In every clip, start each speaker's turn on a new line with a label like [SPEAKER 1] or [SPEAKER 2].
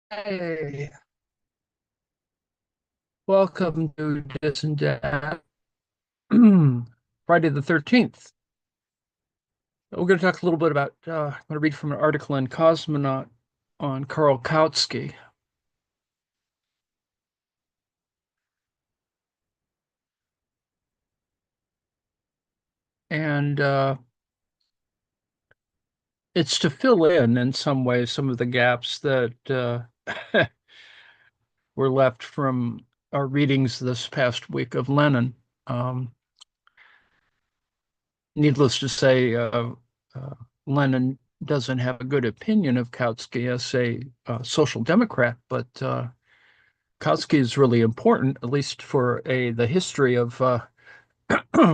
[SPEAKER 1] Hey, welcome to Dis and Dat, Friday the 13th. We're going to talk a little bit about, I'm going to read from an article in Cosmonaut on Karl Kautsky. And it's to fill in some ways, some of the gaps that were left from our readings this past week of Lenin. Um, Needless to say, uh, Lenin doesn't have a good opinion of Kautsky as a social democrat, but Kautsky is really important, at least for the history of a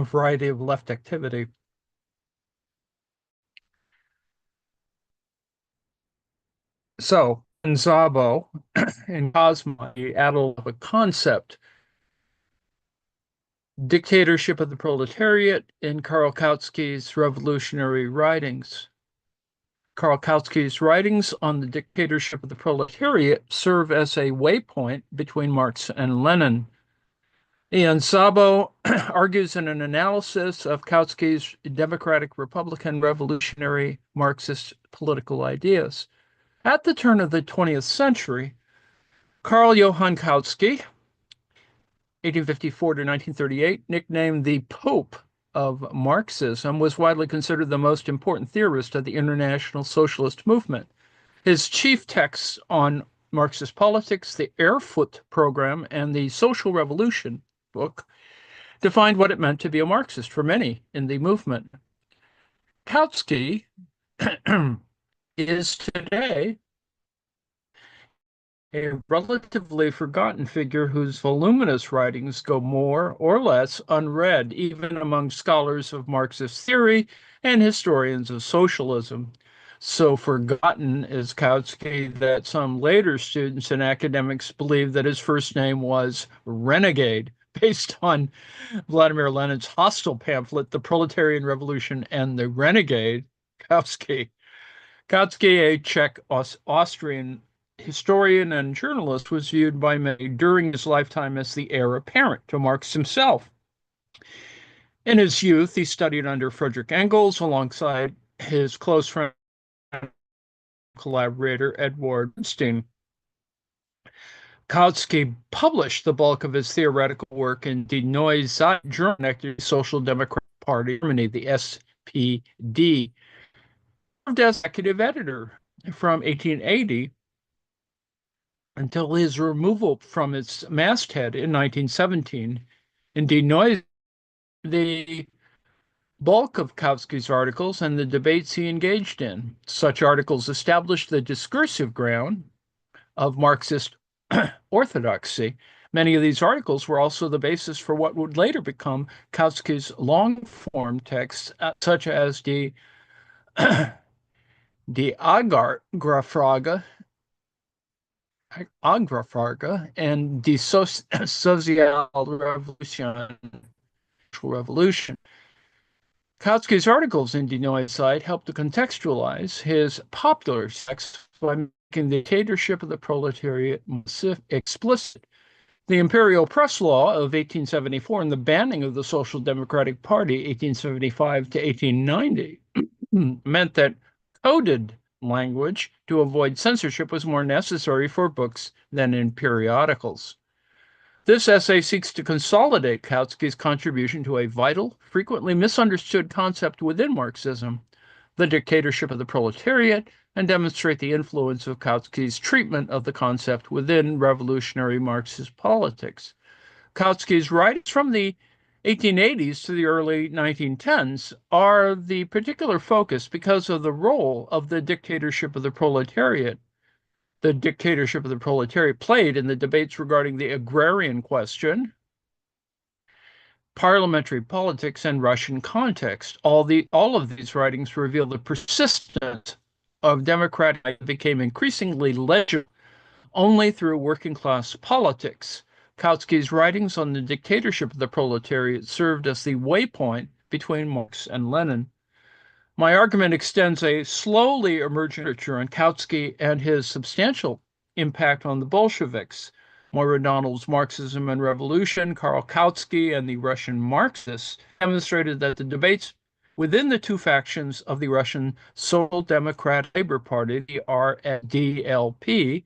[SPEAKER 1] variety of left activity. So in Szabo and Cosmo, he added a concept, dictatorship of the proletariat, in Karl Kautsky's revolutionary writings. Karl Kautsky's writings on the dictatorship of the proletariat serve as a waypoint between Marx and Lenin. Ian Szabo argues in an analysis of Kautsky's democratic, Republican, revolutionary, Marxist political ideas. At the turn of the 20th century, Karl Johann Kautsky, 1854 to 1938, nicknamed the Pope of Marxism, was widely considered the most important theorist of the international socialist movement. His chief texts on Marxist politics, the Erfurt Program, and the Social Revolution book defined what it meant to be a Marxist for many in the movement. Kautsky is today a relatively forgotten figure whose voluminous writings go more or less unread, even among scholars of Marxist theory and historians of socialism. So forgotten is Kautsky that some later students and academics believe that his first name was Renegade, based on Vladimir Lenin's hostile pamphlet, The Proletarian Revolution and the Renegade. Kautsky. Kautsky, a Czech Austrian historian and journalist, was viewed by many during his lifetime as the heir apparent to Marx himself. In his youth, he studied under Friedrich Engels alongside his close friend and collaborator Edward Bernstein. Kautsky published the bulk of his theoretical work in Die Neue Zeit, German Social Democratic Party, Germany, the SPD. Served as executive editor from 1880 until his removal from its masthead in 1917. In Die Neue, the bulk of Kautsky's articles and the debates he engaged in. Such articles established the discursive ground of Marxist orthodoxy. Many of these articles were also the basis for what would later become Kautsky's long-form texts, such as Die Agrarfrage and Die Revolution. Kautsky's articles in Die Neue Zeit helped to contextualize his popular text by making the dictatorship of the proletariat explicit. The Imperial Press Law of 1874 and the banning of the Social Democratic Party 1875 to 1890 meant that coded language to avoid censorship was more necessary for books than in periodicals. This essay seeks to consolidate Kautsky's contribution to a vital, frequently misunderstood concept within Marxism, the dictatorship of the proletariat, and demonstrate the influence of Kautsky's treatment of the concept within revolutionary Marxist politics. Kautsky's writings from the 1880s to the early 1910s are the particular focus because of the role of the dictatorship of the proletariat played in the debates regarding the agrarian question, parliamentary politics, and Russian context. All of these writings reveal the persistence of democratic life became increasingly legible only through working class politics. Kautsky's writings on the dictatorship of the proletariat served as the waypoint between Marx and Lenin. My argument extends a slowly emerging literature on Kautsky and his substantial impact on the Bolsheviks. Moira Donald's Marxism and Revolution, Karl Kautsky, and the Russian Marxists demonstrated that the debates within the two factions of the Russian Social Democrat Labor Party, the RSDLP,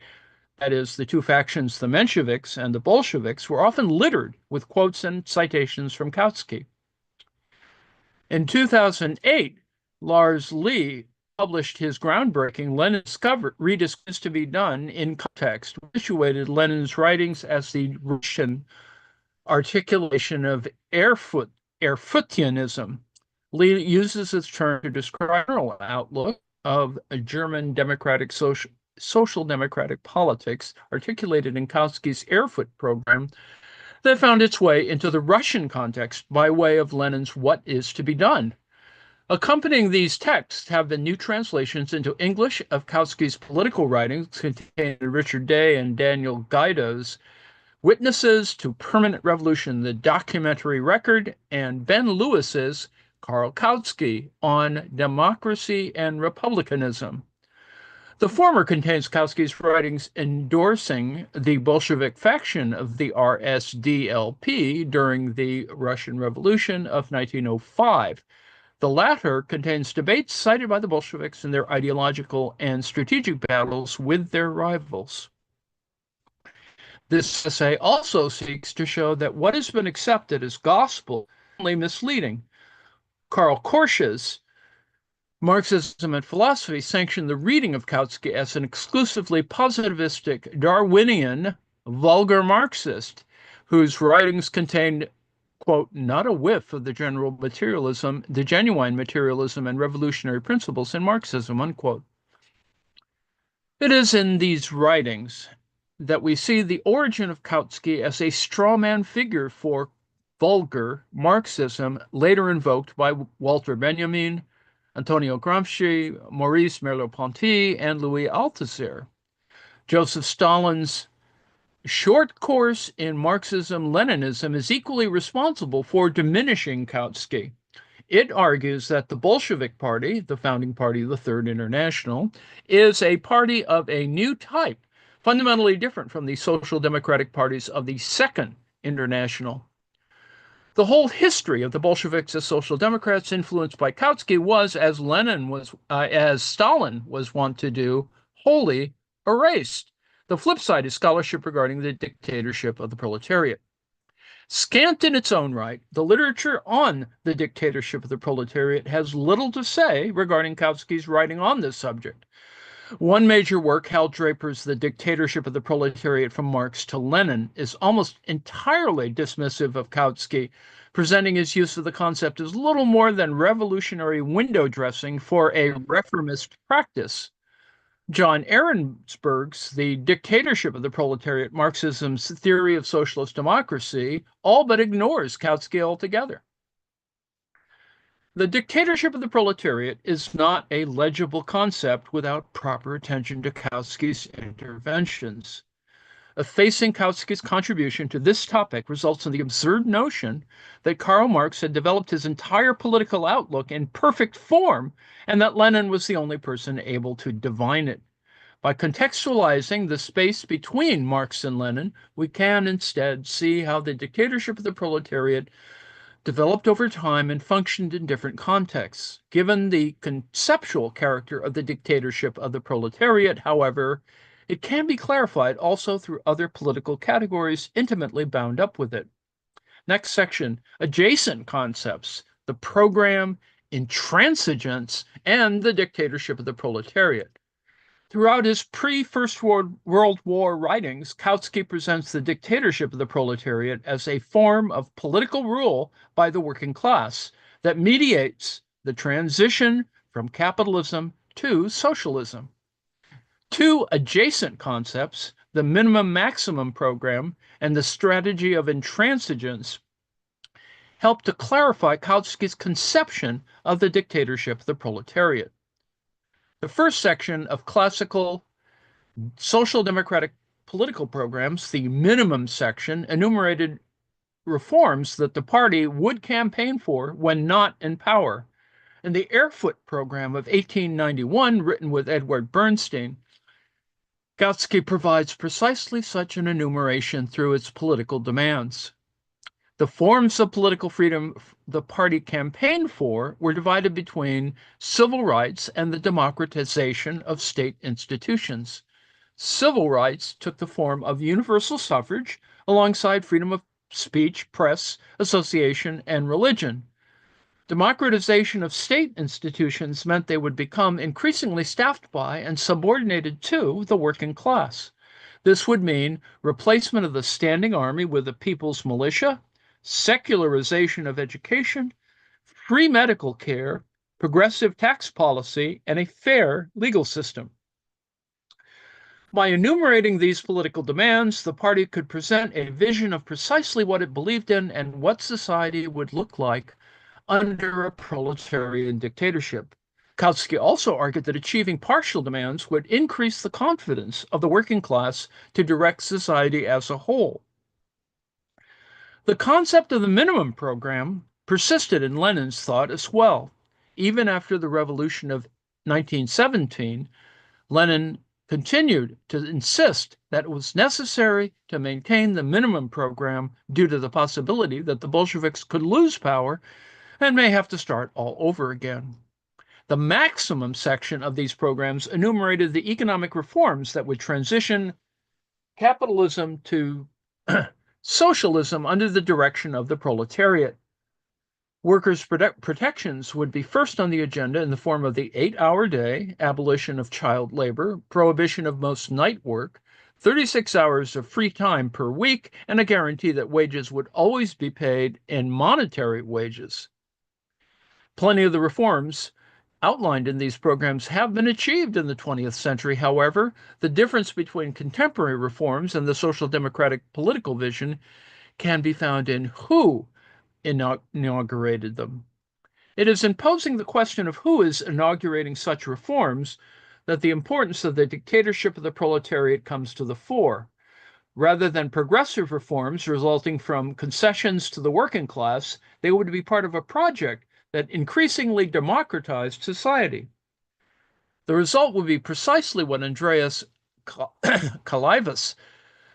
[SPEAKER 1] that is, the two factions, the Mensheviks and the Bolsheviks, were often littered with quotes and citations from Kautsky. In 2008, Lars Lee published his groundbreaking Lenin Rediscovered to be Done in Context, which situated Lenin's writings as the Russian articulation of Erfurtianism. Lee uses this term to describe the general outlook of a German democratic social democratic politics articulated in Kautsky's Erfurt program that found its way into the Russian context by way of Lenin's What Is to Be Done. Accompanying these texts have been new translations into English of Kautsky's political writings contained in Richard Day and Daniel Guido's Witnesses to Permanent Revolution, the documentary record, and Ben Lewis's Karl Kautsky on Democracy and Republicanism. The former contains Kautsky's writings endorsing the Bolshevik faction of the RSDLP during the Russian Revolution of 1905. The latter contains debates cited by the Bolsheviks in their ideological and strategic battles with their rivals. This essay also seeks to show that what has been accepted as gospel is only misleading. Karl Korsch's Marxism and Philosophy sanctioned the reading of Kautsky as an exclusively positivistic, Darwinian, vulgar Marxist, whose writings contained, quote, not a whiff of the genuine materialism and revolutionary principles in Marxism, unquote. It is in these writings that we see the origin of Kautsky as a strawman figure for vulgar Marxism, later invoked by Walter Benjamin, Antonio Gramsci, Maurice Merleau-Ponty, and Louis Althusser. Joseph Stalin's short course in Marxism-Leninism is equally responsible for diminishing Kautsky. It argues that the Bolshevik Party, the founding party of the Third International, is a party of a new type, fundamentally different from the social democratic parties of the Second International. The whole history of the Bolsheviks as social democrats influenced by Kautsky was, as Stalin was wont to do, wholly erased. The flip side is scholarship regarding the dictatorship of the proletariat. Scant in its own right, the literature on the dictatorship of the proletariat has little to say regarding Kautsky's writing on this subject. One major work, Hal Draper's The Dictatorship of the Proletariat from Marx to Lenin, is almost entirely dismissive of Kautsky, presenting his use of the concept as little more than revolutionary window dressing for a reformist practice. John Ahrensberg's The Dictatorship of the Proletariat, Marxism's Theory of Socialist Democracy, all but ignores Kautsky altogether. The dictatorship of the proletariat is not a legible concept without proper attention to Kautsky's interventions. Effacing Kautsky's contribution to this topic results in the absurd notion that Karl Marx had developed his entire political outlook in perfect form and that Lenin was the only person able to divine it. By contextualizing the space between Marx and Lenin, we can instead see how the dictatorship of the proletariat developed over time and functioned in different contexts. Given the conceptual character of the dictatorship of the proletariat, however, it can be clarified also through other political categories intimately bound up with it. Next section, adjacent concepts, the program, intransigence, and the dictatorship of the proletariat. Throughout his pre-First World War writings, Kautsky presents the dictatorship of the proletariat as a form of political rule by the working class that mediates the transition from capitalism to socialism. Two adjacent concepts, the minimum-maximum program and the strategy of intransigence, help to clarify Kautsky's conception of the dictatorship of the proletariat. The first section of classical social democratic political programs, the minimum section, enumerated reforms that the party would campaign for when not in power. In the Erfurt program of 1891, written with Edward Bernstein, Kautsky provides precisely such an enumeration through its political demands. The forms of political freedom the party campaigned for were divided between civil rights and the democratization of state institutions. Civil rights took the form of universal suffrage alongside freedom of speech, press, association, and religion. Democratization of state institutions meant they would become increasingly staffed by and subordinated to the working class. This would mean replacement of the standing army with the people's militia, secularization of education, free medical care, progressive tax policy, and a fair legal system. By enumerating these political demands, the party could present a vision of precisely what it believed in and what society would look like under a proletarian dictatorship. Kautsky also argued that achieving partial demands would increase the confidence of the working class to direct society as a whole. The concept of the minimum program persisted in Lenin's thought as well. Even after the revolution of 1917, Lenin continued to insist that it was necessary to maintain the minimum program due to the possibility that the Bolsheviks could lose power and may have to start all over again. The maximum section of these programs enumerated the economic reforms that would transition capitalism to socialism under the direction of the proletariat. Workers' protections would be first on the agenda in the form of the 8-hour day, abolition of child labor, prohibition of most night work, 36 hours of free time per week, and a guarantee that wages would always be paid in monetary wages. Plenty of the reforms outlined in these programs have been achieved in the 20th century. However, the difference between contemporary reforms and the social democratic political vision can be found in who inaugurated them. It is in posing the question of who is inaugurating such reforms that the importance of the dictatorship of the proletariat comes to the fore. Rather than progressive reforms resulting from concessions to the working class, they would be part of a project that increasingly democratized society. The result would be precisely what Andreas Kalivas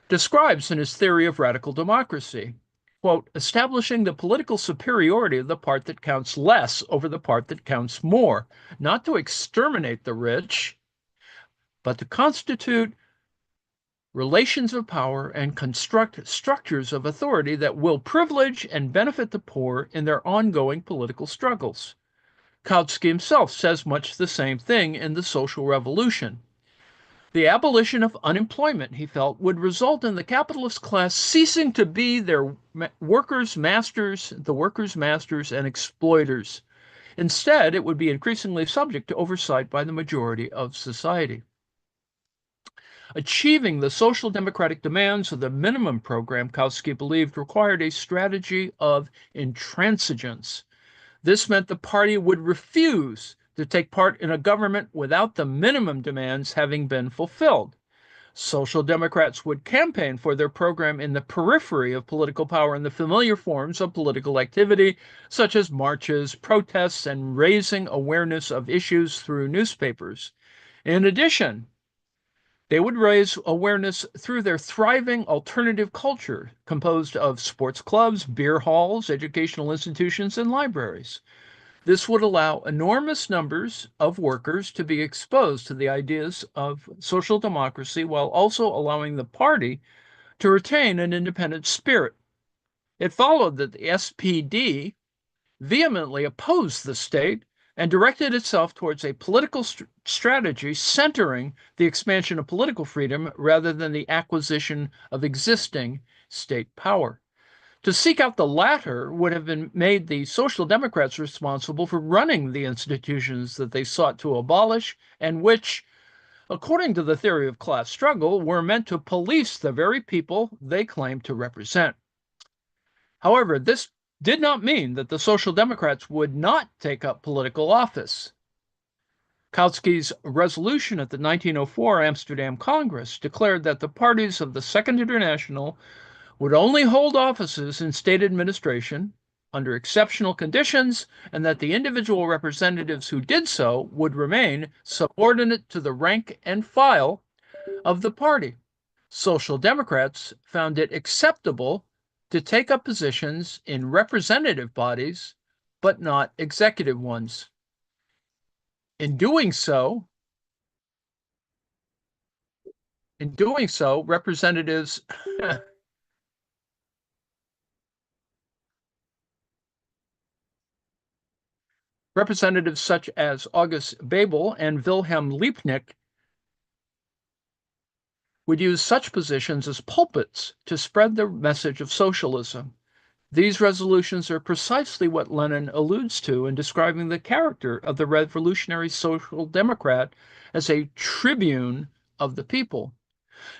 [SPEAKER 1] describes in his theory of radical democracy. Quote, establishing the political superiority of the part that counts less over the part that counts more, not to exterminate the rich, but to constitute relations of power and construct structures of authority that will privilege and benefit the poor in their ongoing political struggles. Kautsky himself says much the same thing in The Social Revolution. The abolition of unemployment, he felt, would result in the capitalist class ceasing to be the workers' masters and exploiters. Instead, it would be increasingly subject to oversight by the majority of society. Achieving the social democratic demands of the minimum program, Kautsky believed, required a strategy of intransigence. This meant the party would refuse to take part in a government without the minimum demands having been fulfilled. Social Democrats would campaign for their program in the periphery of political power in the familiar forms of political activity, such as marches, protests, and raising awareness of issues through newspapers. In addition, they would raise awareness through their thriving alternative culture, composed of sports clubs, beer halls, educational institutions, and libraries. This would allow enormous numbers of workers to be exposed to the ideas of social democracy while also allowing the party to retain an independent spirit. It followed that the SPD vehemently opposed the state and directed itself towards a political strategy centering the expansion of political freedom rather than the acquisition of existing state power. To seek out the latter would have made the Social Democrats responsible for running the institutions that they sought to abolish and which, according to the theory of class struggle, were meant to police the very people they claimed to represent. However, this did not mean that the Social Democrats would not take up political office. Kautsky's resolution at the 1904 Amsterdam Congress declared that the parties of the Second International would only hold offices in state administration under exceptional conditions, and that the individual representatives who did so would remain subordinate to the rank and file of the party. Social Democrats found it acceptable to take up positions in representative bodies, but not executive ones. In doing so, representatives representatives such as August Bebel and Wilhelm Liebknecht would use such positions as pulpits to spread the message of socialism. These resolutions are precisely what Lenin alludes to in describing the character of the revolutionary social democrat as a tribune of the people.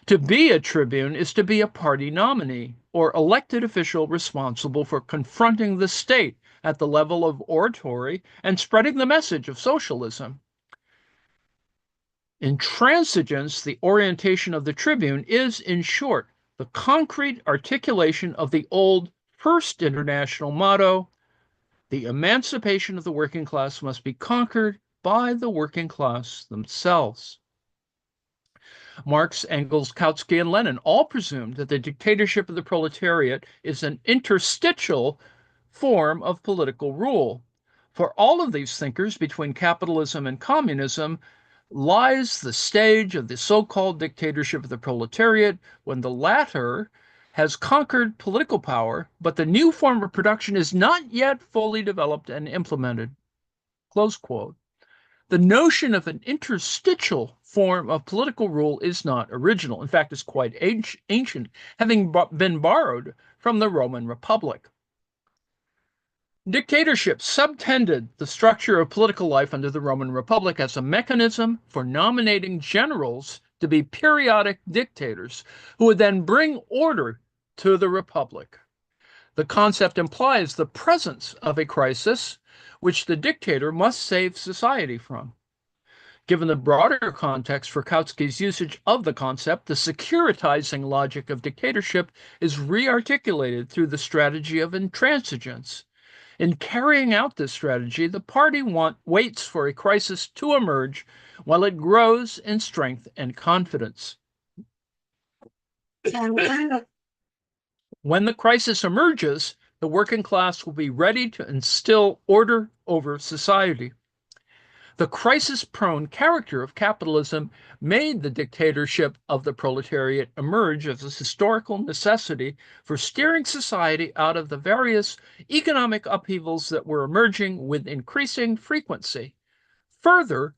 [SPEAKER 1] To be a tribune is to be a party nominee or elected official responsible for confronting the state at the level of oratory and spreading the message of socialism. Intransigence, the orientation of the tribune, is, in short, the concrete articulation of the old First International motto: the emancipation of the working class must be conquered by the working class themselves. Marx, Engels, Kautsky, and Lenin all presumed that the dictatorship of the proletariat is an interstitial form of political rule. For all of these thinkers, between capitalism and communism lies the stage of the so-called dictatorship of the proletariat, when the latter has conquered political power, but the new form of production is not yet fully developed and implemented. Close quote. The notion of an interstitial form of political rule is not original. In fact, it's quite ancient, having been borrowed from the Roman Republic. Dictatorship subtended the structure of political life under the Roman Republic as a mechanism for nominating generals to be periodic dictators who would then bring order to the republic. The concept implies the presence of a crisis which the dictator must save society from. Given the broader context for Kautsky's usage of the concept, the securitizing logic of dictatorship is rearticulated through the strategy of intransigence. In carrying out this strategy, the party waits for a crisis to emerge while it grows in strength and confidence. When the crisis emerges, the working class will be ready to instill order over society. The crisis-prone character of capitalism made the dictatorship of the proletariat emerge as a historical necessity for steering society out of the various economic upheavals that were emerging with increasing frequency. Further,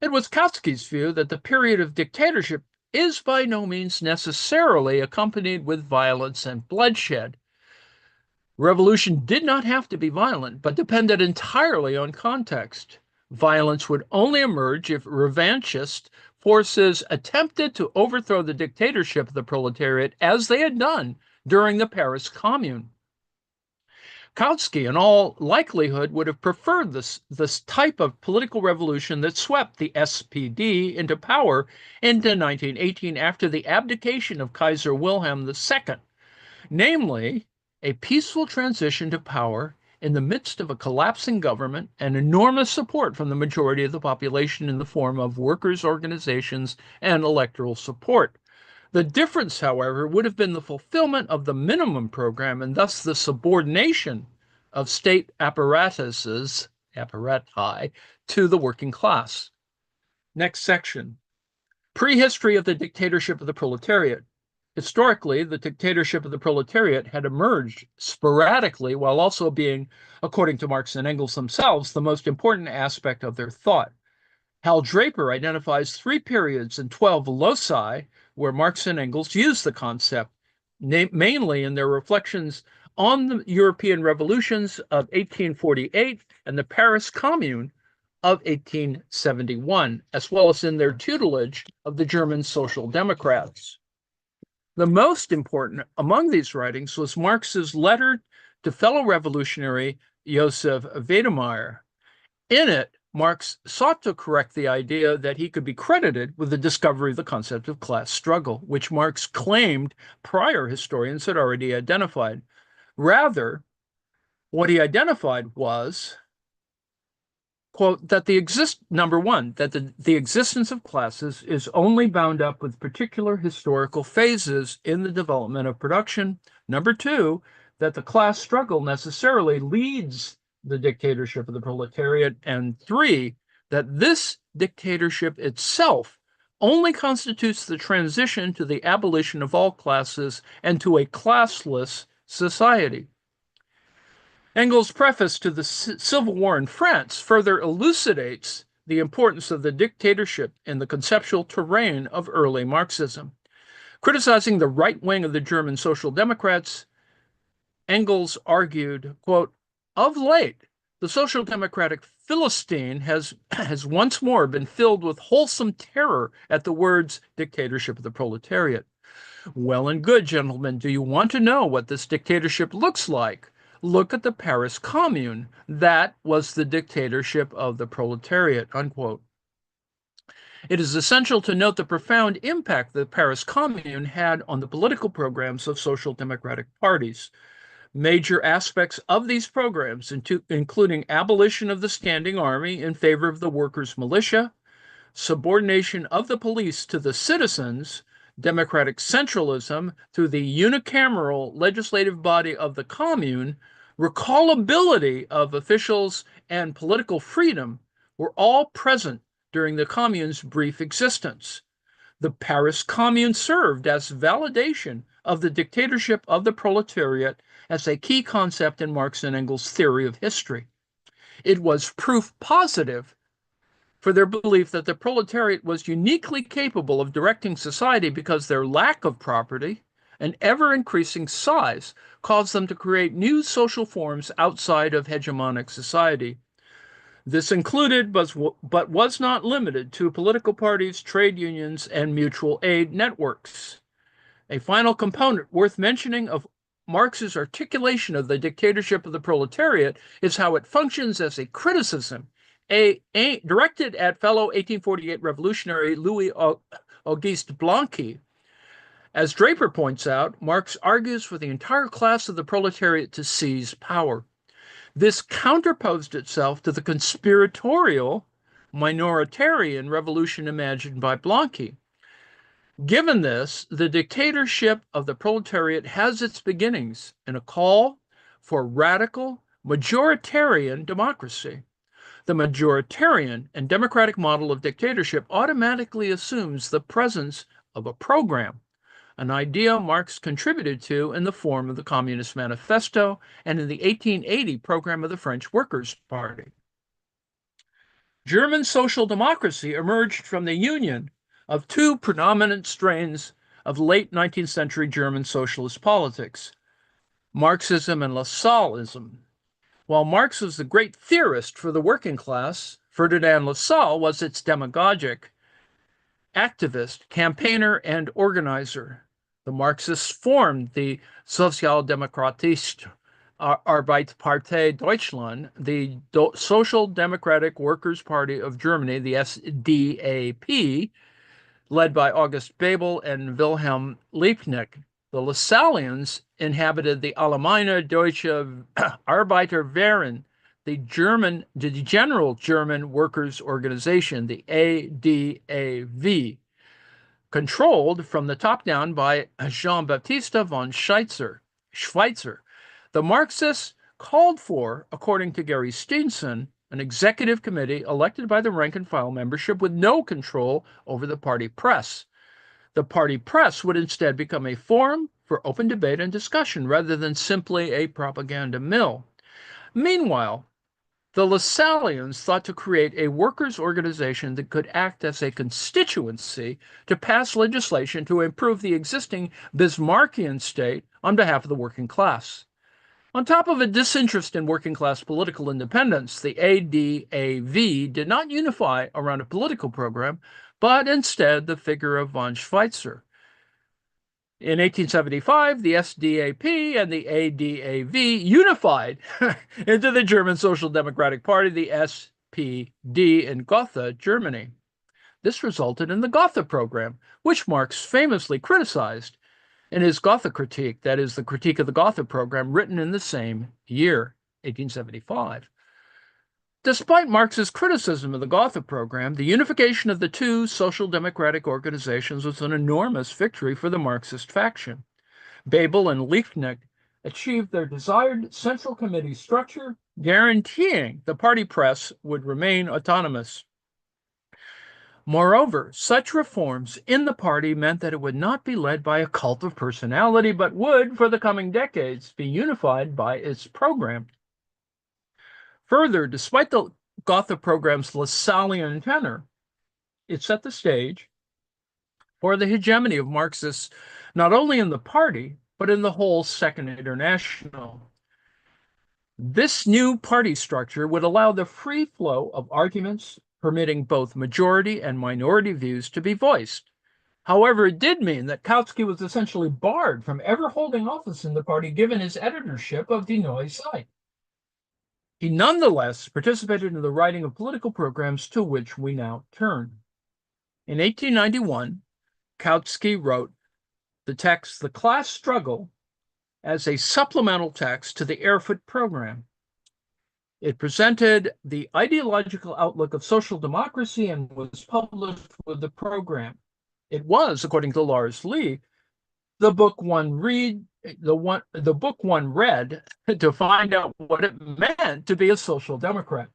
[SPEAKER 1] it was Kautsky's view that the period of dictatorship is by no means necessarily accompanied with violence and bloodshed. Revolution did not have to be violent, but depended entirely on context. Violence would only emerge if revanchist forces attempted to overthrow the dictatorship of the proletariat as they had done during the Paris Commune. Kautsky, in all likelihood, would have preferred this type of political revolution that swept the SPD into power into 1918 after the abdication of Kaiser Wilhelm II, namely, a peaceful transition to power in the midst of a collapsing government and enormous support from the majority of the population in the form of workers' organizations and electoral support. The difference, however, would have been the fulfillment of the minimum program and thus the subordination of state apparati to the working class. Next section. Prehistory of the dictatorship of the proletariat. Historically, the dictatorship of the proletariat had emerged sporadically while also being, according to Marx and Engels themselves, the most important aspect of their thought. Hal Draper identifies 3 periods and 12 loci where Marx and Engels use the concept, mainly in their reflections on the European revolutions of 1848 and the Paris Commune of 1871, as well as in their tutelage of the German Social Democrats. The most important among these writings was Marx's letter to fellow revolutionary Joseph Wedemeyer. In it, Marx sought to correct the idea that he could be credited with the discovery of the concept of class struggle, which Marx claimed prior historians had already identified. Rather, what he identified was quote, that number one, that the existence of classes is only bound up with particular historical phases in the development of production. Number two, that the class struggle necessarily leads the dictatorship of the proletariat. And three, that this dictatorship itself only constitutes the transition to the abolition of all classes and to a classless society. Engels' preface to the Civil War in France further elucidates the importance of the dictatorship in the conceptual terrain of early Marxism. Criticizing the right wing of the German Social Democrats, Engels argued, quote, of late, the Social Democratic Philistine has once more been filled with wholesome terror at the words dictatorship of the proletariat. Well and good, gentlemen. Do you want to know what this dictatorship looks like? Look at the Paris Commune. That was the dictatorship of the proletariat, unquote. It is essential to note the profound impact the Paris Commune had on the political programs of social democratic parties. Major aspects of these programs, including abolition of the standing army in favor of the workers' militia, subordination of the police to the citizens, democratic centralism through the unicameral legislative body of the commune, recallability of officials, and political freedom were all present during the commune's brief existence. The Paris Commune served as validation of the dictatorship of the proletariat as a key concept in Marx and Engels' theory of history. It was proof positive for their belief that the proletariat was uniquely capable of directing society because their lack of property and ever-increasing size caused them to create new social forms outside of hegemonic society. This included, but was not limited to, political parties, trade unions, and mutual aid networks. A final component worth mentioning of Marx's articulation of the dictatorship of the proletariat is how it functions as a criticism directed at fellow 1848 revolutionary Louis Auguste Blanqui. As Draper points out, Marx argues for the entire class of the proletariat to seize power. This counterposed itself to the conspiratorial, minoritarian revolution imagined by Blanqui. Given this, the dictatorship of the proletariat has its beginnings in a call for radical, majoritarian democracy. The majoritarian and democratic model of dictatorship automatically assumes the presence of a program, an idea Marx contributed to in the form of the Communist Manifesto and in the 1880 program of the French Workers' Party. German social democracy emerged from the union of two predominant strains of late 19th century German socialist politics, Marxism and Lassallism. While Marx was the great theorist for the working class, Ferdinand Lassalle was its demagogic, activist, campaigner, and organizer. The Marxists formed the Sozialdemokratische Arbeiterpartei Deutschland, the Social Democratic Workers' Party of Germany, the SDAP, led by August Bebel and Wilhelm Liebknecht. The Lassallians inhabited the Allgemeine Deutsche Arbeiterverein, the General German Workers' Organization, the ADAV, controlled from the top down by Jean-Baptiste von Schweitzer. The Marxists called for, according to Gary Steenson, an executive committee elected by the rank-and-file membership with no control over the party press. The party press would instead become a forum for open debate and discussion rather than simply a propaganda mill. Meanwhile, the Lassallians thought to create a workers' organization that could act as a constituency to pass legislation to improve the existing Bismarckian state on behalf of the working class. On top of a disinterest in working class political independence, the ADAV did not unify around a political program, but instead the figure of von Schweitzer. In 1875, the SDAP and the ADAV unified into the German Social Democratic Party, the SPD, in Gotha, Germany. This resulted in the Gotha program, which Marx famously criticized in his Gotha critique, that is, the critique of the Gotha program, written in the same year, 1875. Despite Marx's criticism of the Gotha program, the unification of the two social democratic organizations was an enormous victory for the Marxist faction. Bebel and Liebknecht achieved their desired central committee structure, guaranteeing the party press would remain autonomous. Moreover, such reforms in the party meant that it would not be led by a cult of personality, but would, for the coming decades, be unified by its program. Further, despite the Gotha program's Lassallean tenor, it set the stage for the hegemony of Marxists not only in the party, but in the whole Second International. This new party structure would allow the free flow of arguments, permitting both majority and minority views to be voiced. However, it did mean that Kautsky was essentially barred from ever holding office in the party given his editorship of Die Neue Zeit. He nonetheless participated in the writing of political programs to which we now turn. In 1891, Kautsky wrote the text The Class Struggle as a supplemental text to the Erfurt program. It presented the ideological outlook of social democracy and was published with the program. It was, according to Lars Lee, the book one read to find out what it meant to be a social democrat.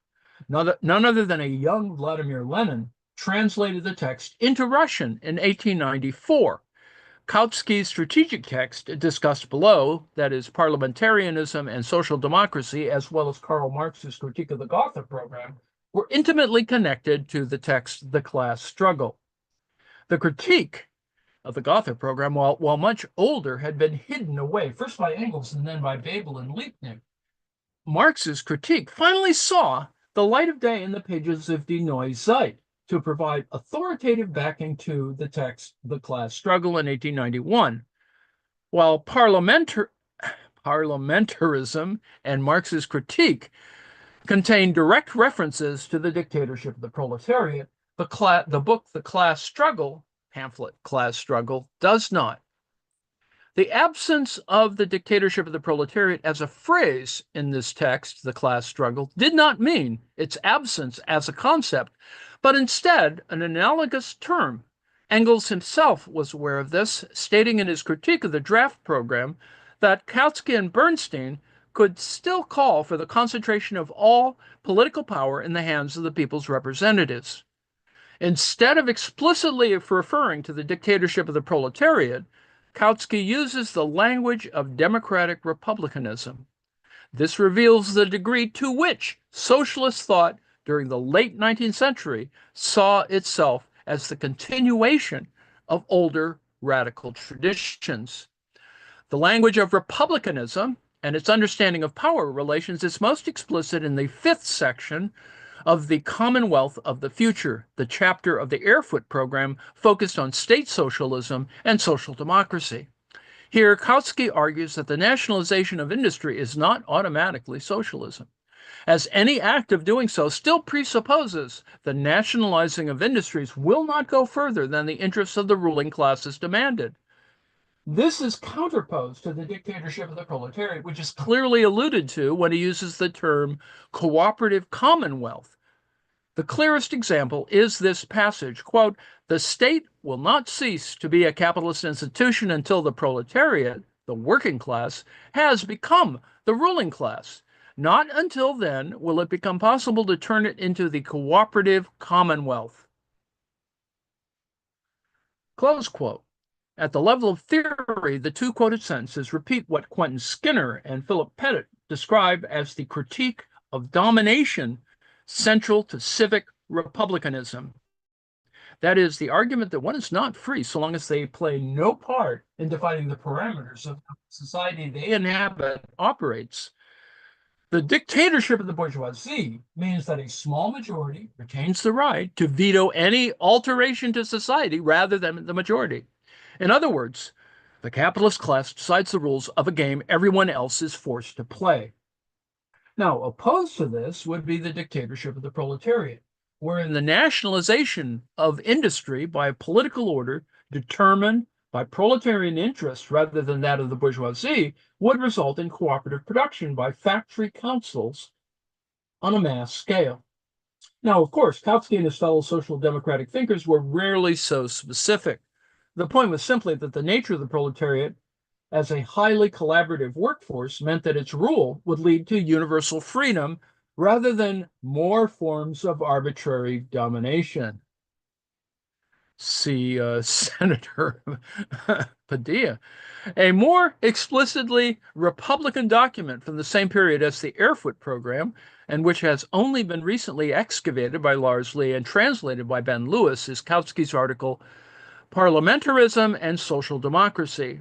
[SPEAKER 1] None other than a young Vladimir Lenin translated the text into Russian in 1894. Kautsky's strategic text discussed below, that is, parliamentarism and social democracy, as well as Karl Marx's critique of the Gotha program, were intimately connected to the text The Class Struggle. The critique of the Gotha program, while much older, had been hidden away, first by Engels and then by Bebel and Liebknecht. Marx's critique finally saw the light of day in the pages of Die Neue Zeit to provide authoritative backing to the text The Class Struggle in 1891. While parliamentarism and Marx's critique contain direct references to the dictatorship of the proletariat, the book The Class Struggle, pamphlet Class Struggle, does not. The absence of the dictatorship of the proletariat as a phrase in this text, The Class Struggle, did not mean its absence as a concept, but instead an analogous term. Engels himself was aware of this, stating in his critique of the draft program that Kautsky and Bernstein could still call for the concentration of all political power in the hands of the people's representatives. Instead of explicitly referring to the dictatorship of the proletariat, Kautsky uses the language of democratic republicanism. This reveals the degree to which socialist thought during the late 19th century saw itself as the continuation of older radical traditions. The language of republicanism and its understanding of power relations is most explicit in the fifth section of the Commonwealth of the Future, the chapter of the Erfurt program focused on state socialism and social democracy. Here, Kautsky argues that the nationalization of industry is not automatically socialism, as any act of doing so still presupposes the nationalizing of industries will not go further than the interests of the ruling classes demanded. This is counterposed to the dictatorship of the proletariat, which is clearly alluded to when he uses the term cooperative commonwealth. The clearest example is this passage, quote, "The state will not cease to be a capitalist institution until the proletariat, the working class, has become the ruling class. Not until then will it become possible to turn it into the cooperative commonwealth." Close quote. At the level of theory, the two quoted sentences repeat what Quentin Skinner and Philip Pettit describe as the critique of domination central to civic republicanism. That is, the argument that one is not free so long as they play no part in defining the parameters of how the society they inhabit operates. The dictatorship of the bourgeoisie means that a small majority retains the right to veto any alteration to society rather than the majority. In other words, the capitalist class decides the rules of a game everyone else is forced to play. Now, opposed to this would be the dictatorship of the proletariat, wherein the nationalization of industry by a political order determined by proletarian interests rather than that of the bourgeoisie would result in cooperative production by factory councils on a mass scale. Now, of course, Kautsky and his fellow social democratic thinkers were rarely so specific. The point was simply that the nature of the proletariat as a highly collaborative workforce meant that its rule would lead to universal freedom rather than more forms of arbitrary domination. See Senator Padilla. A more explicitly Republican document from the same period as the Airfoot program, and which has only been recently excavated by Lars Lee and translated by Ben Lewis, is Kautsky's article, Parliamentarism and Social Democracy,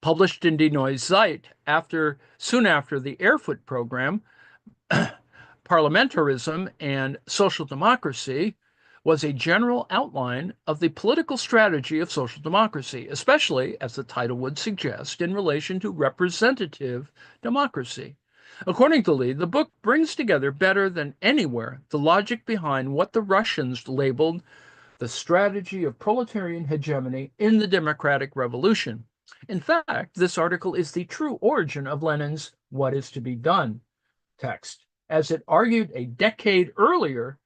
[SPEAKER 1] published in Die Neue Zeit soon after the Airfoot program. Parliamentarism and Social Democracy was a general outline of the political strategy of social democracy, especially, as the title would suggest, in relation to representative democracy. According to Lee, the book brings together better than anywhere the logic behind what the Russians labeled the strategy of proletarian hegemony in the democratic revolution. In fact, this article is the true origin of Lenin's What is to be Done text, as it argued a decade earlier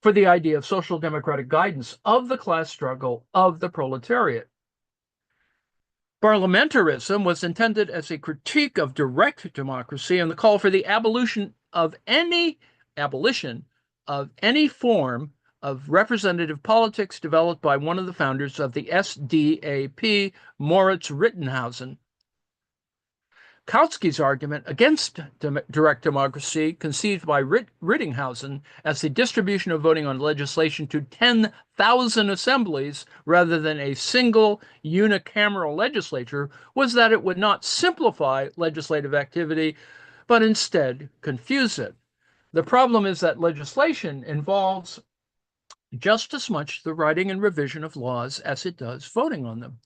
[SPEAKER 1] for the idea of social democratic guidance of the class struggle of the proletariat. Parliamentarism was intended as a critique of direct democracy and the call for the abolition of any form of representative politics developed by one of the founders of the SDAP, Moritz Rittenhausen. Kautsky's argument against direct democracy, conceived by Rittenhausen as the distribution of voting on legislation to 10,000 assemblies rather than a single unicameral legislature, was that it would not simplify legislative activity, but instead confuse it. The problem is that legislation involves just as much the writing and revision of laws as it does voting on them.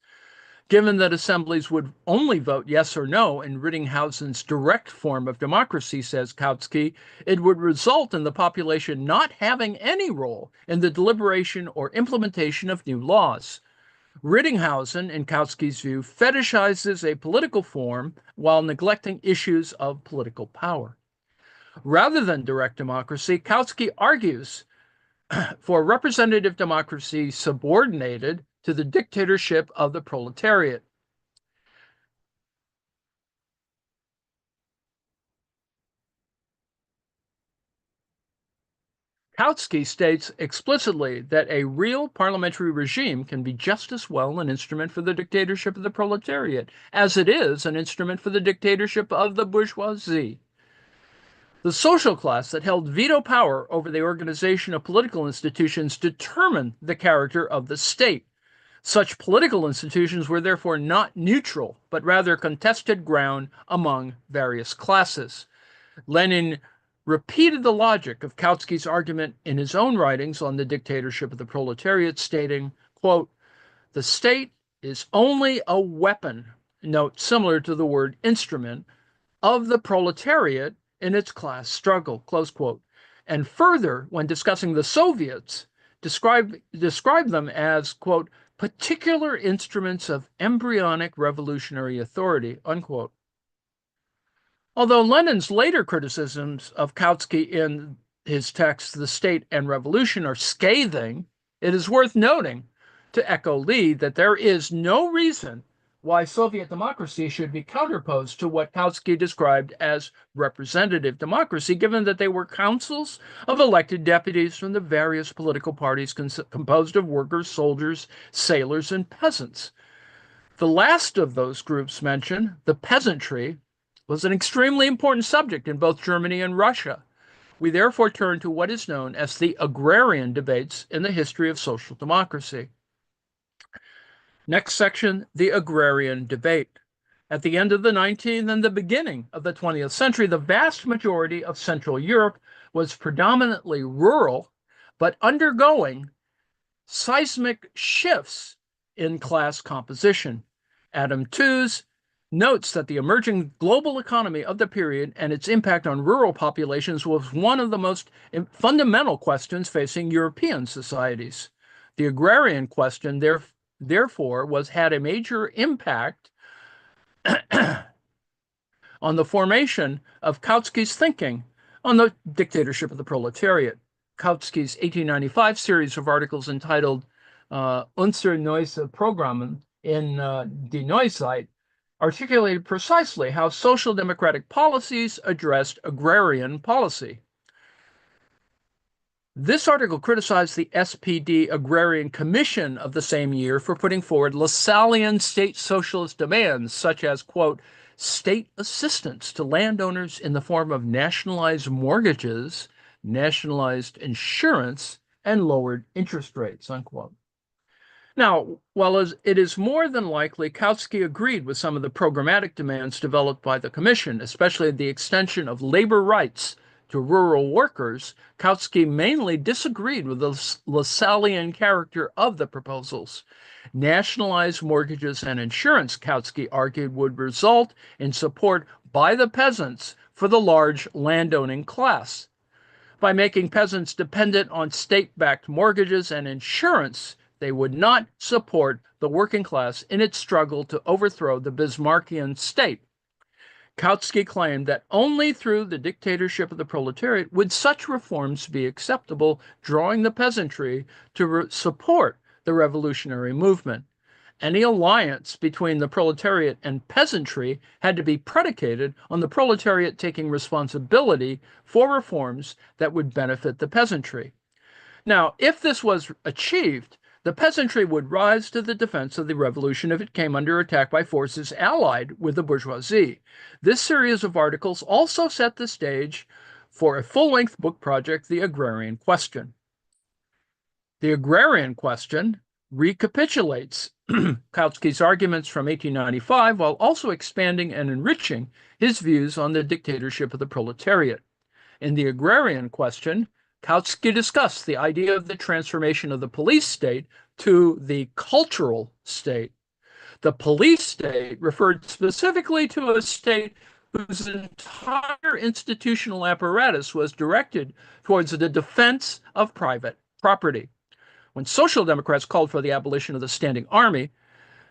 [SPEAKER 1] Given that assemblies would only vote yes or no in Rittenhausen's direct form of democracy, says Kautsky, it would result in the population not having any role in the deliberation or implementation of new laws. Rittenhausen, in Kautsky's view, fetishizes a political form while neglecting issues of political power. Rather than direct democracy, Kautsky argues for representative democracy subordinated to the dictatorship of the proletariat. Kautsky states explicitly that a real parliamentary regime can be just as well an instrument for the dictatorship of the proletariat as it is an instrument for the dictatorship of the bourgeoisie. The social class that held veto power over the organization of political institutions determined the character of the state. Such political institutions were therefore not neutral, but rather contested ground among various classes. Lenin repeated the logic of Kautsky's argument in his own writings on the dictatorship of the proletariat, stating, quote, "The state is only a weapon," note similar to the word instrument, "of the proletariat in its class struggle," close quote. And further, when discussing the Soviets, describe them as, quote, "particular instruments of embryonic revolutionary authority," unquote. Although Lenin's later criticisms of Kautsky in his text, The State and Revolution, are scathing, it is worth noting, to echo Lee, that there is no reason why Soviet democracy should be counterposed to what Kautsky described as representative democracy, given that they were councils of elected deputies from the various political parties composed of workers, soldiers, sailors, and peasants. The last of those groups mentioned, the peasantry, was an extremely important subject in both Germany and Russia. We therefore turn to what is known as the agrarian debates in the history of social democracy. Next section, the agrarian debate. At the end of the 19th and the beginning of the 20th century, the vast majority of Central Europe was predominantly rural, but undergoing seismic shifts in class composition. Adam Tooze notes that the emerging global economy of the period and its impact on rural populations was one of the most fundamental questions facing European societies. The agrarian question, therefore, had a major impact on the formation of Kautsky's thinking on the dictatorship of the proletariat. Kautsky's 1895 series of articles entitled Unser neues Programm in Die Neuzeit articulated precisely how social democratic policies addressed agrarian policy. This article criticized the SPD Agrarian Commission of the same year for putting forward Lassallean state socialist demands, such as, quote, state assistance to landowners in the form of nationalized mortgages, nationalized insurance, and lowered interest rates, unquote. Now, while it is more than likely Kautsky agreed with some of the programmatic demands developed by the Commission, especially the extension of labor rights to rural workers, Kautsky mainly disagreed with the Lassallean character of the proposals. Nationalized mortgages and insurance, Kautsky argued, would result in support by the peasants for the large landowning class. By making peasants dependent on state-backed mortgages and insurance, they would not support the working class in its struggle to overthrow the Bismarckian state. Kautsky claimed that only through the dictatorship of the proletariat would such reforms be acceptable, drawing the peasantry to support the revolutionary movement. Any alliance between the proletariat and peasantry had to be predicated on the proletariat taking responsibility for reforms that would benefit the peasantry. Now, if this was achieved, the peasantry would rise to the defense of the revolution if it came under attack by forces allied with the bourgeoisie. This series of articles also set the stage for a full-length book project, The Agrarian Question. The Agrarian Question recapitulates Kautsky's arguments from 1895 while also expanding and enriching his views on the dictatorship of the proletariat. In The Agrarian Question, Kautsky discussed the idea of the transformation of the police state to the cultural state. The police state referred specifically to a state whose entire institutional apparatus was directed towards the defense of private property. When Social Democrats called for the abolition of the standing army,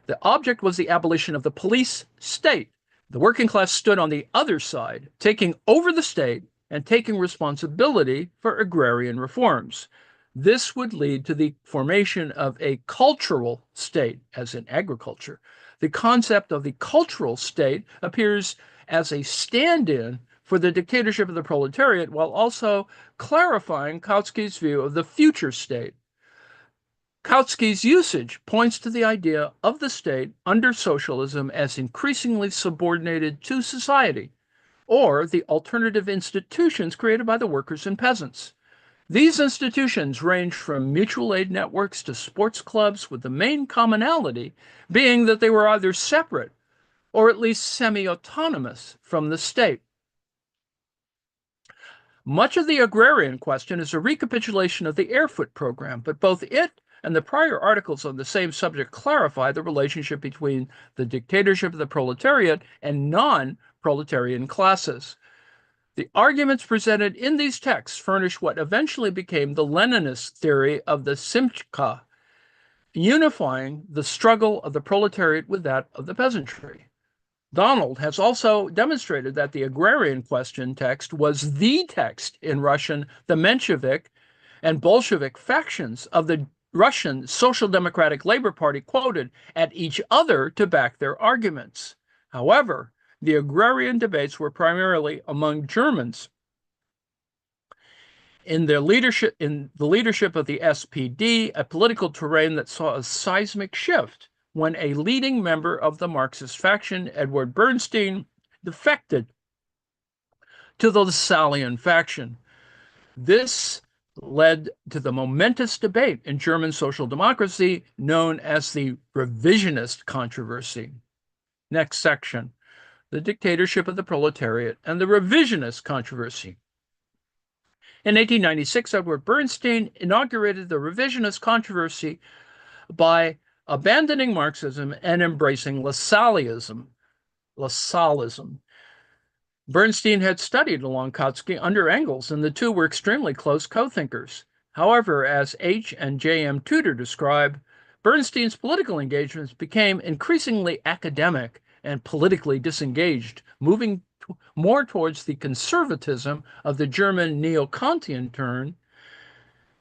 [SPEAKER 1] the object was the abolition of the police state. The working class stood on the other side, taking over the state and taking responsibility for agrarian reforms. This would lead to the formation of a cultural state, as in agriculture. The concept of the cultural state appears as a stand-in for the dictatorship of the proletariat, while also clarifying Kautsky's view of the future state. Kautsky's usage points to the idea of the state under socialism as increasingly subordinated to society, or the alternative institutions created by the workers and peasants. These institutions range from mutual aid networks to sports clubs, with the main commonality being that they were either separate or at least semi-autonomous from the state. Much of The Agrarian Question is a recapitulation of the Airfoot program, but both it and the prior articles on the same subject clarify the relationship between the dictatorship of the proletariat and non-proletarian classes. The arguments presented in these texts furnish what eventually became the Leninist theory of the Simchka, unifying the struggle of the proletariat with that of the peasantry. Donald has also demonstrated that the Agrarian Question text was the text in Russian the Menshevik and Bolshevik factions of the Russian Social Democratic Labor Party quoted at each other to back their arguments. However, the agrarian debates were primarily among Germans. In the leadership of the SPD, a political terrain that saw a seismic shift when a leading member of the Marxist faction, Edward Bernstein, defected to the Lassallean faction. This led to the momentous debate in German social democracy known as the revisionist controversy. Next section, the dictatorship of the proletariat and the revisionist controversy. In 1896, Edward Bernstein inaugurated the revisionist controversy by abandoning Marxism and embracing Lassalleism. Bernstein had studied along Kautsky under Engels, and the two were extremely close co-thinkers. However, as H. and J. M. Tudor describe, Bernstein's political engagements became increasingly academic and politically disengaged, moving more towards the conservatism of the German neo-Kantian turn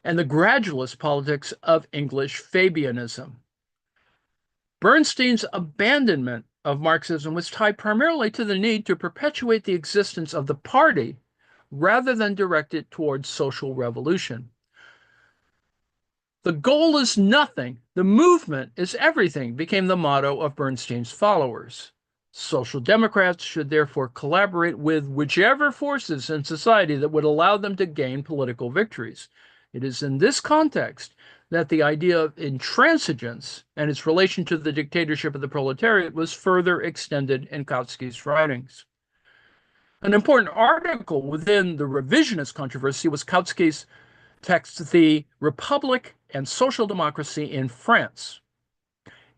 [SPEAKER 1] and the gradualist politics of English Fabianism. Bernstein's abandonment of Marxism was tied primarily to the need to perpetuate the existence of the party rather than direct it towards social revolution. The goal is nothing, the movement is everything became the motto of Bernstein's followers. Social Democrats should therefore collaborate with whichever forces in society that would allow them to gain political victories. It is in this context that the idea of intransigence and its relation to the dictatorship of the proletariat was further extended in Kautsky's writings. An important article within the revisionist controversy was Kautsky's text, The Republic and Social Democracy in France.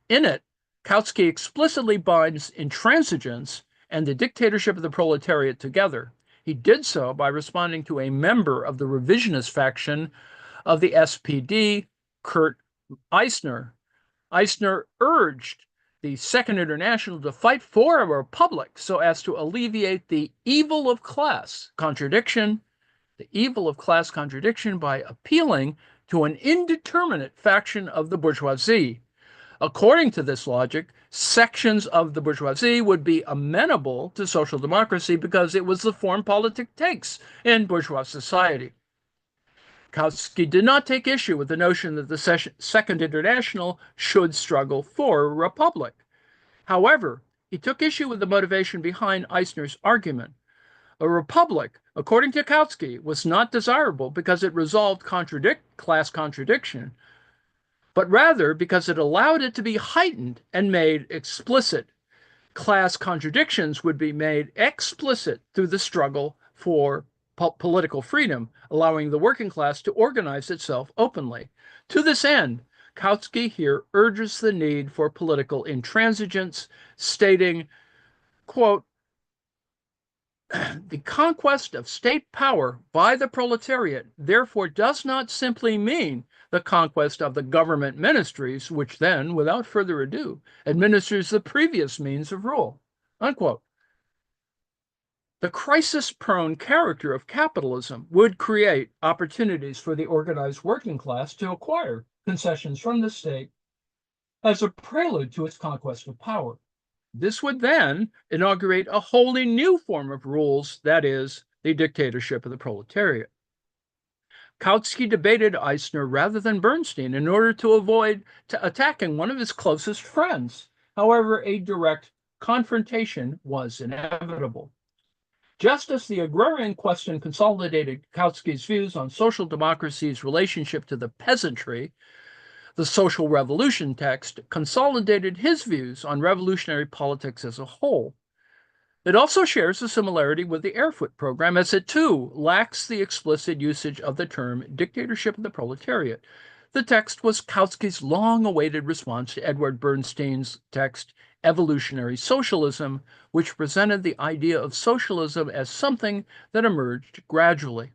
[SPEAKER 1] In it, Kautsky explicitly binds intransigence and the dictatorship of the proletariat together. He did so by responding to a member of the revisionist faction of the SPD, Kurt Eisner. Eisner urged the Second International to fight for a republic so as to alleviate the evil of class contradiction by appealing to an indeterminate faction of the bourgeoisie. According to this logic, sections of the bourgeoisie would be amenable to social democracy because it was the form politics takes in bourgeois society. Kautsky did not take issue with the notion that the Second International should struggle for a republic. However, he took issue with the motivation behind Eisner's argument. A republic, according to Kautsky, was not desirable because it resolved class contradiction, but rather because it allowed it to be heightened and made explicit. Class contradictions would be made explicit through the struggle for political freedom, allowing the working class to organize itself openly. To this end, Kautsky here urges the need for political intransigence, stating, quote, the conquest of state power by the proletariat therefore does not simply mean the conquest of the government ministries, which then, without further ado, administers the previous means of rule, unquote. The crisis-prone character of capitalism would create opportunities for the organized working class to acquire concessions from the state as a prelude to its conquest of power. This would then inaugurate a wholly new form of rules, that is, the dictatorship of the proletariat. Kautsky debated Eisner rather than Bernstein in order to avoid attacking one of his closest friends. However, a direct confrontation was inevitable. Just as the agrarian question consolidated Kautsky's views on social democracy's relationship to the peasantry, the social revolution text consolidated his views on revolutionary politics as a whole. It also shares a similarity with the Erfurt program, as it too lacks the explicit usage of the term dictatorship of the proletariat. The text was Kautsky's long-awaited response to Edward Bernstein's text, Evolutionary Socialism, which presented the idea of socialism as something that emerged gradually.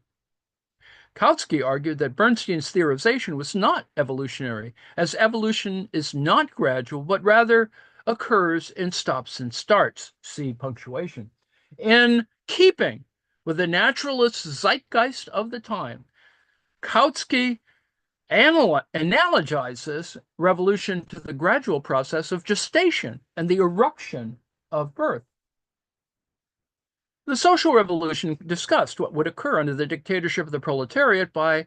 [SPEAKER 1] Kautsky argued that Bernstein's theorization was not evolutionary, as evolution is not gradual, but rather occurs in stops and starts, see punctuation. In keeping with the naturalist zeitgeist of the time, Kautsky analogizes revolution to the gradual process of gestation and the eruption of birth. The social revolution discussed what would occur under the dictatorship of the proletariat by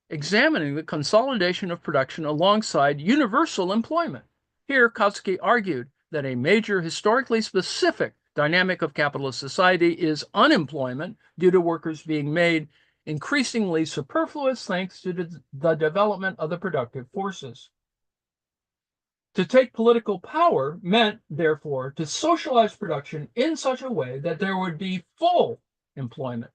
[SPEAKER 1] examining the consolidation of production alongside universal employment. Here, Kautsky argued that a major historically specific dynamic of capitalist society is unemployment due to workers being made increasingly superfluous thanks to the development of the productive forces. To take political power meant, therefore, to socialize production in such a way that there would be full employment.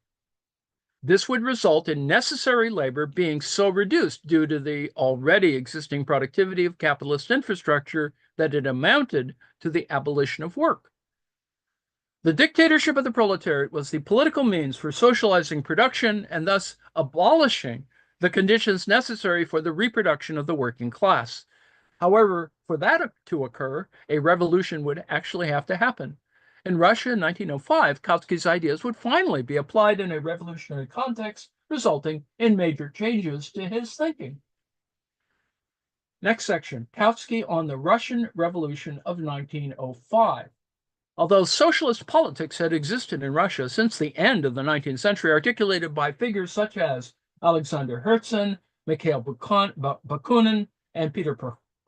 [SPEAKER 1] This would result in necessary labor being so reduced due to the already existing productivity of capitalist infrastructure that it amounted to the abolition of work. The dictatorship of the proletariat was the political means for socializing production and thus abolishing the conditions necessary for the reproduction of the working class. However, for that to occur, a revolution would actually have to happen. In Russia in 1905, Kautsky's ideas would finally be applied in a revolutionary context, resulting in major changes to his thinking. Next section, Kautsky on the Russian Revolution of 1905. Although socialist politics had existed in Russia since the end of the 19th century, articulated by figures such as Alexander Herzen, Mikhail Bakunin, and Peter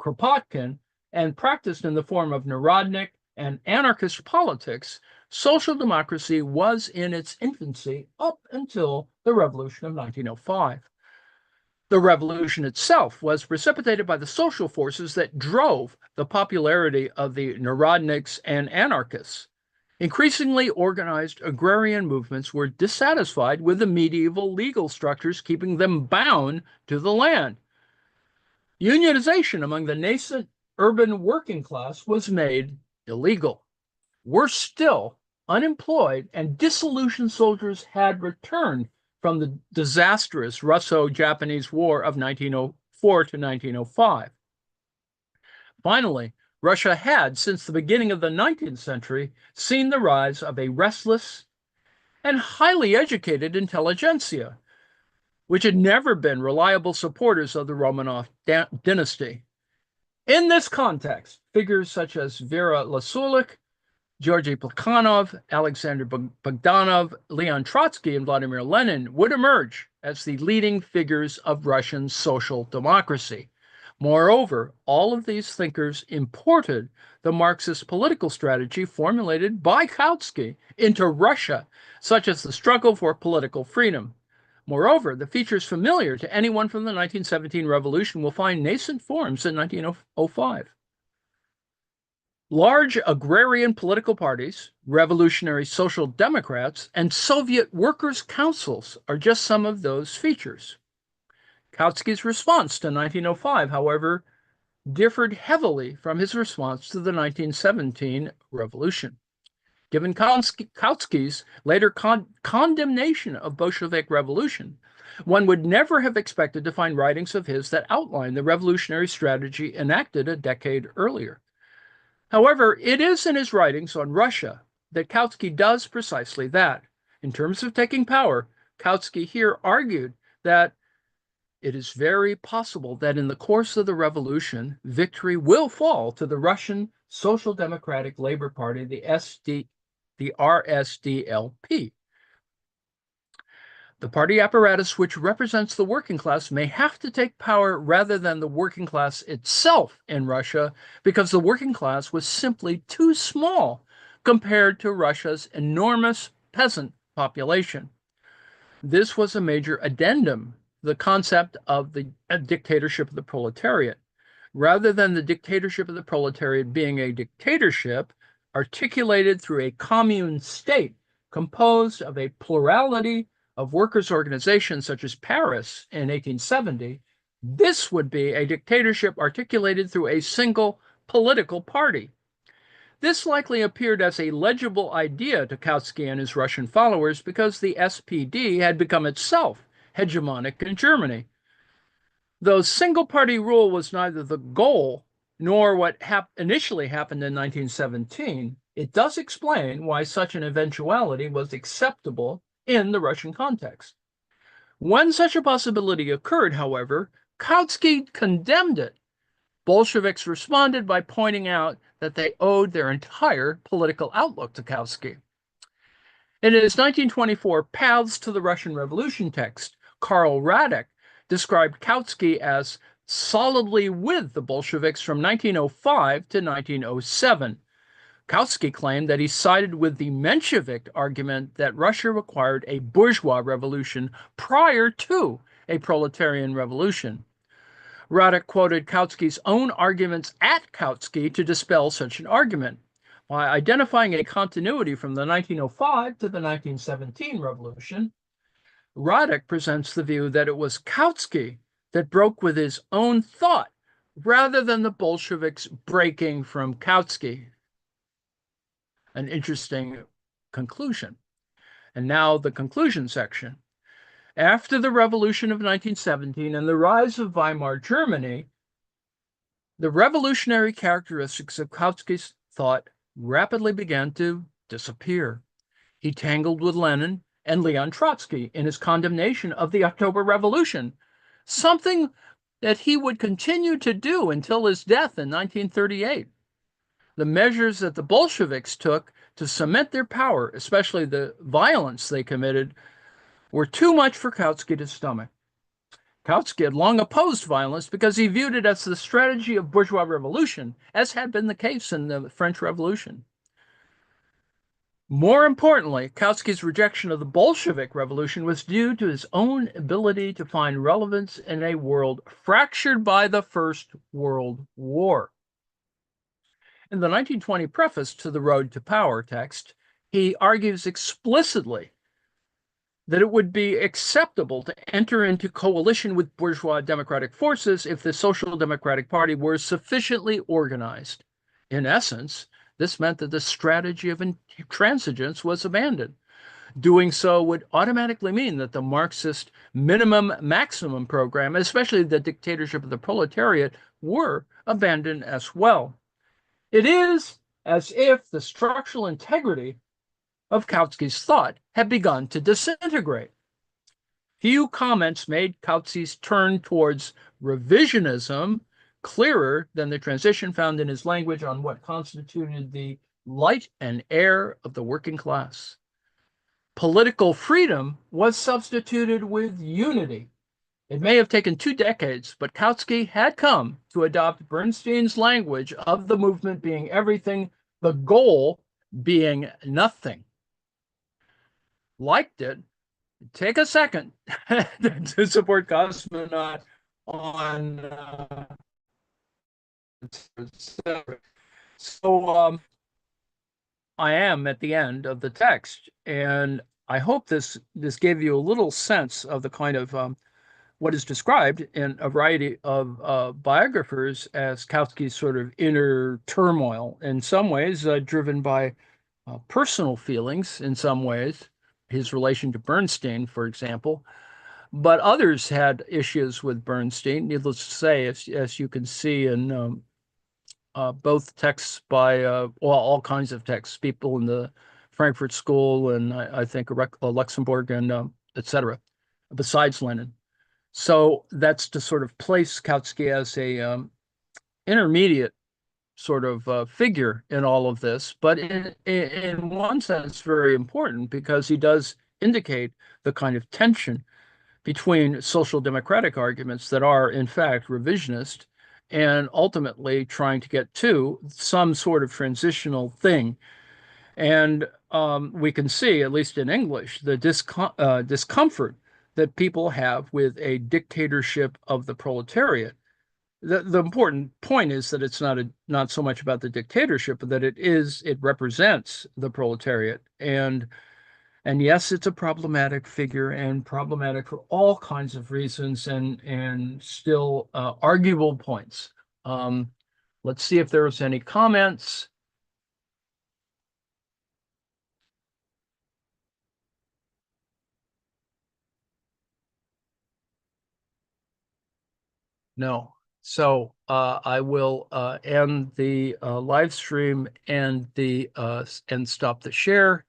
[SPEAKER 1] Kropotkin, and practiced in the form of narodnik and anarchist politics, social democracy was in its infancy up until the Revolution of 1905. The revolution itself was precipitated by the social forces that drove the popularity of the Narodniks and anarchists. Increasingly organized agrarian movements were dissatisfied with the medieval legal structures keeping them bound to the land. Unionization among the nascent urban working class was made illegal. Worse still, unemployed and disillusioned soldiers had returned from the disastrous Russo-Japanese War of 1904 to 1905. Finally, Russia had, since the beginning of the 19th century, seen the rise of a restless and highly educated intelligentsia, which had never been reliable supporters of the Romanov dynasty. In this context, figures such as Vera Lasulik, Georgy Plekhanov, Alexander Bogdanov, Leon Trotsky, and Vladimir Lenin would emerge as the leading figures of Russian social democracy. Moreover, all of these thinkers imported the Marxist political strategy formulated by Kautsky into Russia, such as the struggle for political freedom. Moreover, the features familiar to anyone from the 1917 revolution will find nascent forms in 1905. Large agrarian political parties, revolutionary social democrats, and Soviet workers' councils are just some of those features. Kautsky's response to 1905, however, differed heavily from his response to the 1917 revolution. Given Kautsky's later condemnation of Bolshevik revolution, one would never have expected to find writings of his that outline the revolutionary strategy enacted a decade earlier. However, it is in his writings on Russia that Kautsky does precisely that. In terms of taking power, Kautsky here argued that it is very possible that in the course of the revolution, victory will fall to the Russian Social Democratic Labor Party, the RSDLP. The party apparatus which represents the working class may have to take power rather than the working class itself in Russia, because the working class was simply too small compared to Russia's enormous peasant population. This was a major addendum to the concept of the dictatorship of the proletariat. Rather than the dictatorship of the proletariat being a dictatorship articulated through a commune state composed of a plurality of workers' organizations such as Paris in 1870, this would be a dictatorship articulated through a single political party. This likely appeared as a legible idea to Kautsky and his Russian followers because the SPD had become itself hegemonic in Germany. Though single-party rule was neither the goal nor what initially happened in 1917, it does explain why such an eventuality was acceptable in the Russian context. When such a possibility occurred, however, Kautsky condemned it. Bolsheviks responded by pointing out that they owed their entire political outlook to Kautsky. In his 1924 Paths to the Russian Revolution text, Karl Radek described Kautsky as solidly with the Bolsheviks from 1905 to 1907. Kautsky claimed that he sided with the Menshevik argument that Russia required a bourgeois revolution prior to a proletarian revolution. Radek quoted Kautsky's own arguments at Kautsky to dispel such an argument. By identifying a continuity from the 1905 to the 1917 revolution, Radek presents the view that it was Kautsky that broke with his own thought rather than the Bolsheviks breaking from Kautsky. An interesting conclusion. And now the conclusion section. After the revolution of 1917 and the rise of Weimar Germany, the revolutionary characteristics of Kautsky's thought rapidly began to disappear. He tangled with Lenin and Leon Trotsky in his condemnation of the October Revolution, something that he would continue to do until his death in 1938. The measures that the Bolsheviks took to cement their power, especially the violence they committed, were too much for Kautsky to stomach. Kautsky had long opposed violence because he viewed it as the strategy of bourgeois revolution, as had been the case in the French Revolution. More importantly, Kautsky's rejection of the Bolshevik Revolution was due to his own ability to find relevance in a world fractured by the First World War. In the 1920 preface to the Road to Power text, he argues explicitly that it would be acceptable to enter into coalition with bourgeois democratic forces if the Social Democratic Party were sufficiently organized. In essence, this meant that the strategy of intransigence was abandoned. Doing so would automatically mean that the Marxist minimum maximum program, especially the dictatorship of the proletariat, were abandoned as well. It is as if the structural integrity of Kautsky's thought had begun to disintegrate. Few comments made Kautsky's turn towards revisionism clearer than the transition found in his language on what constituted the light and air of the working class. Political freedom was substituted with unity. It may have taken 2 decades, but Kautsky had come to adopt Bernstein's language of the movement being everything, the goal being nothing. Liked it? Take a second to support Cosmonaut on so I am at the end of the text, and I hope this gave you a little sense of the kind of what is described in a variety of biographers as Kautsky's sort of inner turmoil, in some ways driven by personal feelings, in some ways, his relation to Bernstein, for example. But others had issues with Bernstein, needless to say, as you can see in both texts by, well, all kinds of texts, people in the Frankfurt School and I think Luxembourg and etc., besides Lenin. So that's to sort of place Kautsky as a intermediate sort of figure in all of this, but in one sense, very important because he does indicate the kind of tension between social democratic arguments that are, in fact, revisionist and ultimately trying to get to some sort of transitional thing. And we can see, at least in English, the discomfort that people have with a dictatorship of the proletariat. The important point is that it's not so much about the dictatorship, but that it represents the proletariat. And yes, it's a problematic figure and problematic for all kinds of reasons and still arguable points. Let's see if there's any comments. No. So I will end the live stream and stop the share.